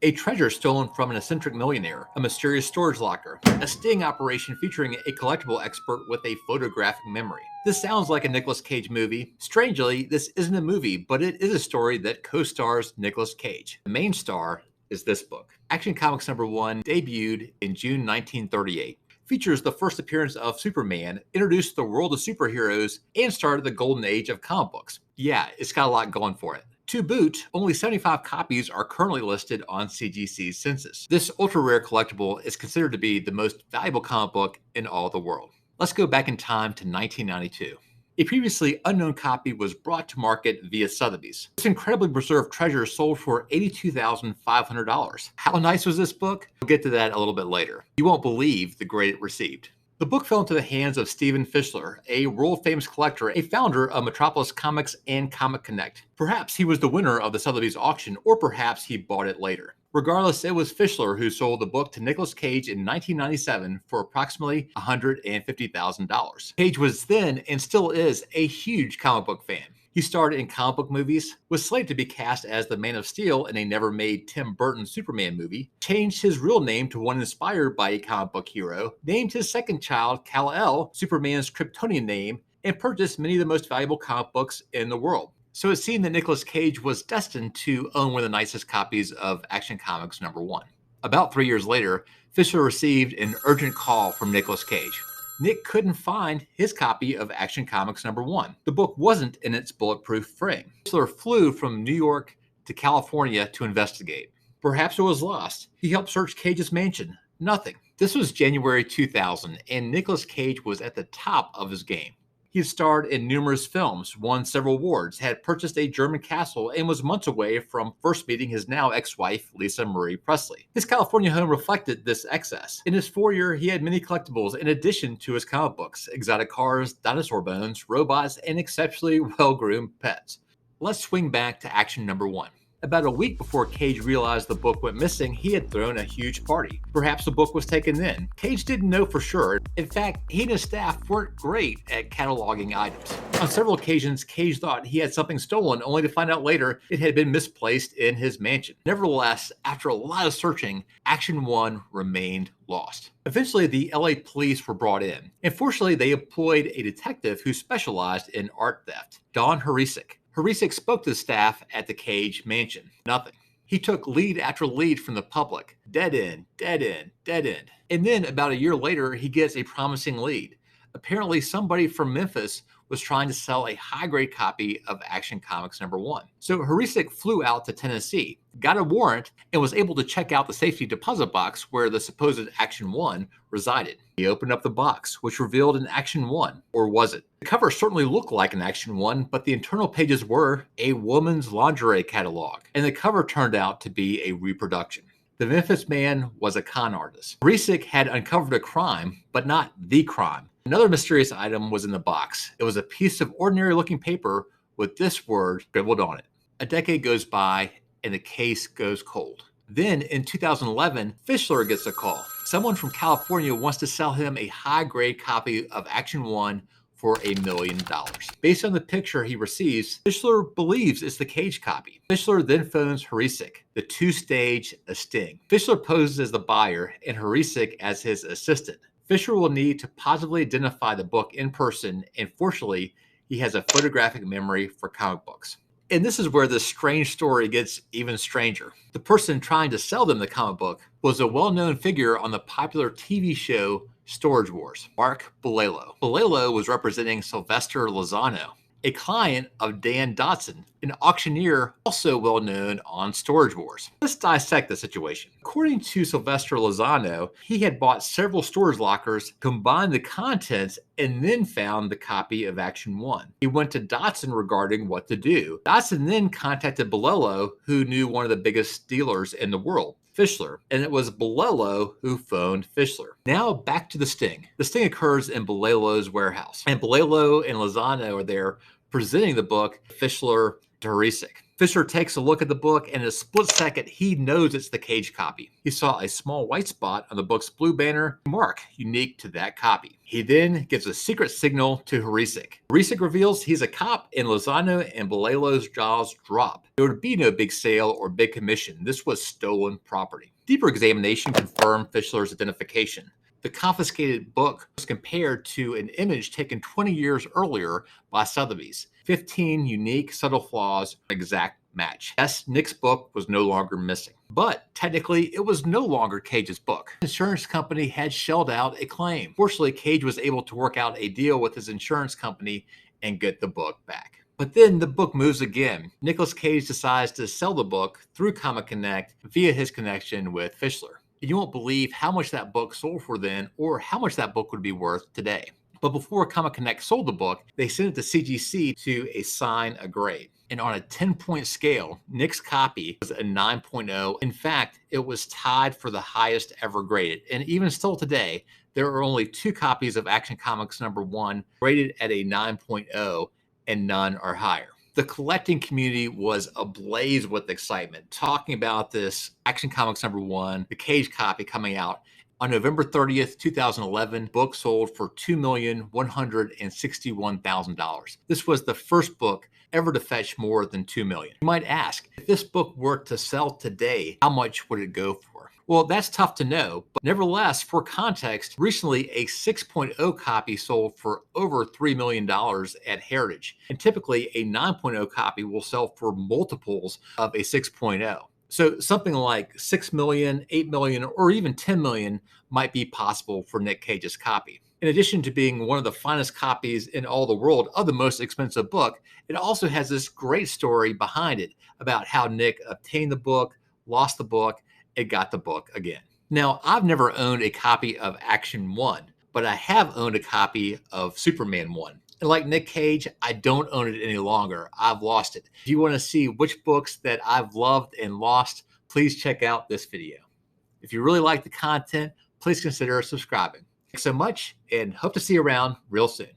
A treasure stolen from an eccentric millionaire, a mysterious storage locker, a sting operation featuring a collectible expert with a photographic memory. This sounds like a Nicolas Cage movie. Strangely, this isn't a movie, but it is a story that co-stars Nicolas Cage. The main star is this book. Action Comics #1 debuted in June 1938. Features the first appearance of Superman, introduced the world of superheroes, and started the golden age of comic books. Yeah, it's got a lot going for it. To boot, only 75 copies are currently listed on CGC's census. This ultra-rare collectible is considered to be the most valuable comic book in all the world. Let's go back in time to 1992. A previously unknown copy was brought to market via Sotheby's. This incredibly preserved treasure sold for $82,500. How nice was this book? We'll get to that a little bit later. You won't believe the grade it received. The book fell into the hands of Stephen Fischler, a world-famous collector, a founder of Metropolis Comics and ComicConnect. Perhaps he was the winner of the Sotheby's auction, or perhaps he bought it later. Regardless, it was Fischler who sold the book to Nicolas Cage in 1997 for approximately $150,000. Cage was then, and still is, a huge comic book fan. He starred in comic book movies, was slated to be cast as the Man of Steel in a never-made Tim Burton Superman movie, changed his real name to one inspired by a comic book hero, named his second child Kal-El, Superman's Kryptonian name, and purchased many of the most valuable comic books in the world. So it seemed that Nicolas Cage was destined to own one of the nicest copies of Action Comics #1. About 3 years later, Fischler received an urgent call from Nicolas Cage. Nick couldn't find his copy of Action Comics #1. The book wasn't in its bulletproof frame. Fischler flew from New York to California to investigate. Perhaps it was lost. He helped search Cage's mansion. Nothing. This was January 2000, and Nicolas Cage was at the top of his game. He had starred in numerous films, won several awards, had purchased a German castle, and was months away from first meeting his now ex-wife, Lisa Marie Presley. His California home reflected this excess. In his foyer, he had many collectibles in addition to his comic books, exotic cars, dinosaur bones, robots, and exceptionally well-groomed pets. Let's swing back to Action #1. About a week before Cage realized the book went missing, he had thrown a huge party. Perhaps the book was taken then. Cage didn't know for sure. In fact, he and his staff weren't great at cataloging items. On several occasions, Cage thought he had something stolen, only to find out later it had been misplaced in his mansion. Nevertheless, after a lot of searching, Action 1 remained lost. Eventually, the LA police were brought in. And fortunately, they employed a detective who specialized in art theft, Don Harisik. Harisik spoke to the staff at the Cage mansion. Nothing. He took lead after lead from the public. Dead end, dead end, dead end. And then about a year later, he gets a promising lead. Apparently, somebody from Memphis was trying to sell a high-grade copy of Action Comics #1. So Harisik flew out to Tennessee, got a warrant, and was able to check out the safety deposit box where the supposed Action 1 resided. He opened up the box, which revealed an Action 1, or was it? The cover certainly looked like an Action 1, but the internal pages were a woman's lingerie catalog, and the cover turned out to be a reproduction. The Memphis man was a con artist. Harisik had uncovered a crime, but not the crime. Another mysterious item was in the box. It was a piece of ordinary-looking paper with this word scribbled on it. A decade goes by, and the case goes cold. Then, in 2011, Fischler gets a call. Someone from California wants to sell him a high-grade copy of Action 1 for $1 million. Based on the picture he receives, Fischler believes it's the Cage copy. Fischler then phones Harisik. The two stage a sting. Fischler poses as the buyer and Harisik as his assistant. Fischler will need to positively identify the book in person, and fortunately, he has a photographic memory for comic books. And this is where this strange story gets even stranger. The person trying to sell them the comic book was a well-known figure on the popular TV show Storage Wars, Mark Bolello. Bolello was representing Sylvester Lozano, a client of Dan Dotson, an auctioneer also well known on Storage Wars. Let's dissect the situation. According to Sylvester Lozano, he had bought several storage lockers, combined the contents, and then found the copy of Action 1. He went to Dotson regarding what to do. Dotson then contacted Bolello, who knew one of the biggest dealers in the world, Fischler, and it was Bolello who phoned Fischler. Now back to the sting. The sting occurs in Bolello's warehouse, and Bolello and Lozano are there presenting the book. Fischler to Horisek. Fisher takes a look at the book, and in a split second, he knows it's the Cage copy. He saw a small white spot on the book's blue banner, a mark unique to that copy. He then gives a secret signal to Horisek. Horisek reveals he's a cop, and Lozano and Balelo's jaws drop. There would be no big sale or big commission. This was stolen property. Deeper examination confirmed Fischler's identification. The confiscated book was compared to an image taken 20 years earlier by Sotheby's. 15 unique, subtle flaws, exact match. Yes, Nick's book was no longer missing, but technically it was no longer Cage's book. The insurance company had shelled out a claim. Fortunately, Cage was able to work out a deal with his insurance company and get the book back. But then the book moves again. Nicolas Cage decides to sell the book through ComicConnect via his connection with Fischler. You won't believe how much that book sold for then, or how much that book would be worth today. But before ComicConnect sold the book, they sent it to CGC to assign a grade. And on a 10-point scale, Nick's copy was a 9.0. In fact, it was tied for the highest ever graded. And even still today, there are only 2 copies of Action Comics #1 rated at a 9.0, and none are higher. The collecting community was ablaze with excitement, talking about this Action Comics #1, the Cage copy coming out. On November 30th, 2011, the book sold for $2,161,000. This was the first book ever to fetch more than $2 million. You might ask, if this book were to sell today, how much would it go for? Well, that's tough to know, but nevertheless, for context, recently a 6.0 copy sold for over $3 million at Heritage, and typically a 9.0 copy will sell for multiples of a 6.0. So something like 6 million, 8 million, or even 10 million might be possible for Nick Cage's copy. In addition to being one of the finest copies in all the world of the most expensive book, it also has this great story behind it about how Nick obtained the book, lost the book, and got the book again. Now, I've never owned a copy of Action 1, but I have owned a copy of Superman 1. And like Nick Cage, I don't own it any longer. I've lost it. If you want to see which books that I've loved and lost, please check out this video. If you really like the content, please consider subscribing. Thanks so much, and hope to see you around real soon.